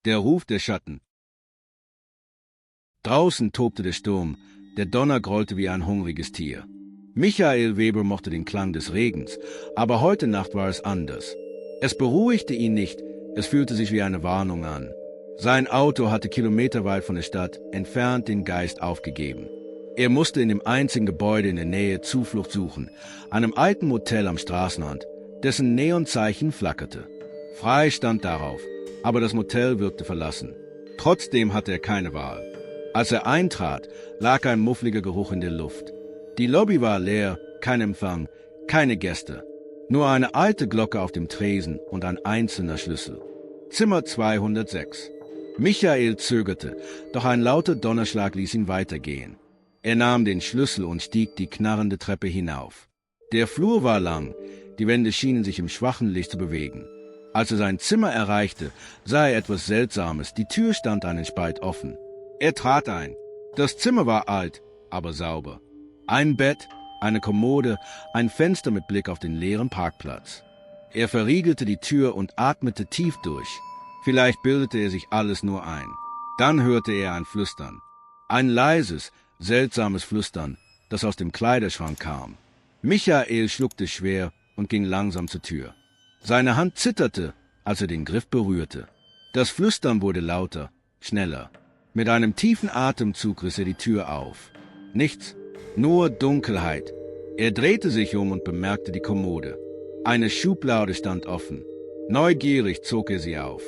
Der Ruf der Schatten. Draußen tobte der Sturm, der Donner grollte wie ein hungriges Tier. Michael Weber mochte den Klang des Regens, aber heute Nacht war es anders. Es beruhigte ihn nicht, es fühlte sich wie eine Warnung an. Sein Auto hatte kilometerweit von der Stadt entfernt den Geist aufgegeben. Er musste in dem einzigen Gebäude in der Nähe Zuflucht suchen, einem alten Motel am Straßenrand, dessen Neonzeichen flackerte. Frei stand darauf, aber das Motel wirkte verlassen. Trotzdem hatte er keine Wahl. Als er eintrat, lag ein muffliger Geruch in der Luft. Die Lobby war leer, kein Empfang, keine Gäste. Nur eine alte Glocke auf dem Tresen und ein einzelner Schlüssel. Zimmer 206. Michael zögerte, doch ein lauter Donnerschlag ließ ihn weitergehen. Er nahm den Schlüssel und stieg die knarrende Treppe hinauf. Der Flur war lang, die Wände schienen sich im schwachen Licht zu bewegen. Als er sein Zimmer erreichte, sah er etwas Seltsames, die Tür stand einen Spalt offen. Er trat ein. Das Zimmer war alt, aber sauber. Ein Bett, eine Kommode, ein Fenster mit Blick auf den leeren Parkplatz. Er verriegelte die Tür und atmete tief durch. Vielleicht bildete er sich alles nur ein. Dann hörte er ein Flüstern. Ein leises, seltsames Flüstern, das aus dem Kleiderschrank kam. Michael schluckte schwer und ging langsam zur Tür. Seine Hand zitterte, als er den Griff berührte. Das Flüstern wurde lauter, schneller. Mit einem tiefen Atemzug riss er die Tür auf. Nichts, nur Dunkelheit. Er drehte sich um und bemerkte die Kommode. Eine Schublade stand offen. Neugierig zog er sie auf.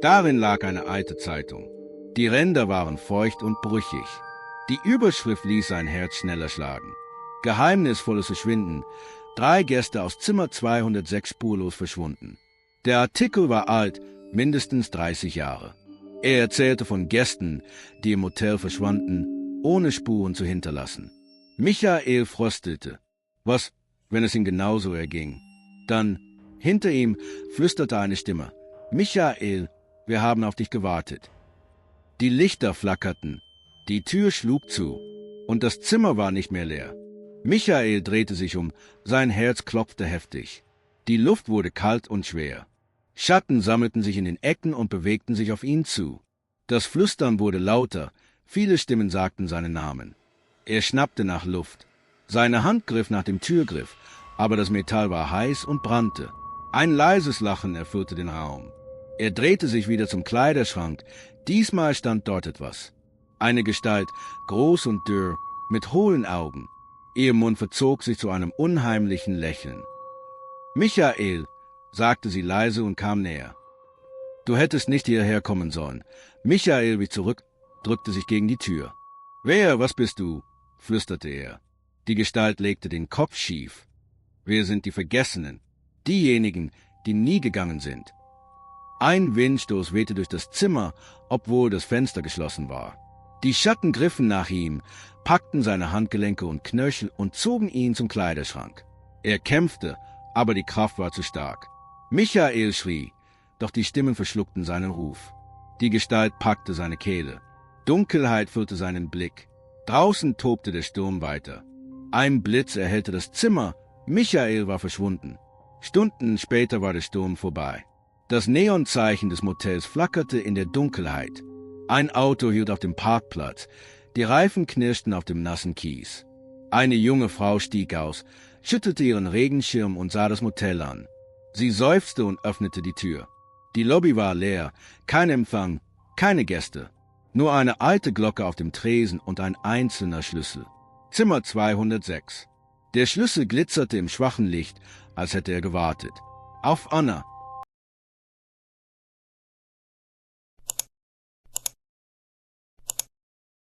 Darin lag eine alte Zeitung. Die Ränder waren feucht und brüchig. Die Überschrift ließ sein Herz schneller schlagen. Geheimnisvolles Verschwinden. 3 Gäste aus Zimmer 206 spurlos verschwunden. Der Artikel war alt, mindestens 30 Jahre. Er erzählte von Gästen, die im Hotel verschwanden, ohne Spuren zu hinterlassen. Michael fröstelte. Was, wenn es ihm genauso erging? Dann, hinter ihm, flüsterte eine Stimme. Michael, wir haben auf dich gewartet. Die Lichter flackerten, die Tür schlug zu, und das Zimmer war nicht mehr leer. Michael drehte sich um, sein Herz klopfte heftig. Die Luft wurde kalt und schwer. Schatten sammelten sich in den Ecken und bewegten sich auf ihn zu. Das Flüstern wurde lauter, viele Stimmen sagten seinen Namen. Er schnappte nach Luft. Seine Hand griff nach dem Türgriff, aber das Metall war heiß und brannte. Ein leises Lachen erfüllte den Raum. Er drehte sich wieder zum Kleiderschrank. Diesmal stand dort etwas. Eine Gestalt, groß und dürr, mit hohlen Augen. Ihr Mund verzog sich zu einem unheimlichen Lächeln. »Michael«, sagte sie leise und kam näher. »Du hättest nicht hierher kommen sollen.« Michael wich zurück, drückte sich gegen die Tür. »Wer, was bist du?« flüsterte er. Die Gestalt legte den Kopf schief. »Wir sind die Vergessenen, diejenigen, die nie gegangen sind.« Ein Windstoß wehte durch das Zimmer, obwohl das Fenster geschlossen war. Die Schatten griffen nach ihm, packten seine Handgelenke und Knöchel und zogen ihn zum Kleiderschrank. Er kämpfte, aber die Kraft war zu stark. Michael schrie, doch die Stimmen verschluckten seinen Ruf. Die Gestalt packte seine Kehle. Dunkelheit füllte seinen Blick. Draußen tobte der Sturm weiter. Ein Blitz erhellte das Zimmer. Michael war verschwunden. Stunden später war der Sturm vorbei. Das Neonzeichen des Motels flackerte in der Dunkelheit. Ein Auto hielt auf dem Parkplatz. Die Reifen knirschten auf dem nassen Kies. Eine junge Frau stieg aus, schüttelte ihren Regenschirm und sah das Motel an. Sie seufzte und öffnete die Tür. Die Lobby war leer, kein Empfang, keine Gäste. Nur eine alte Glocke auf dem Tresen und ein einzelner Schlüssel. Zimmer 206. Der Schlüssel glitzerte im schwachen Licht, als hätte er gewartet. Auf Anna,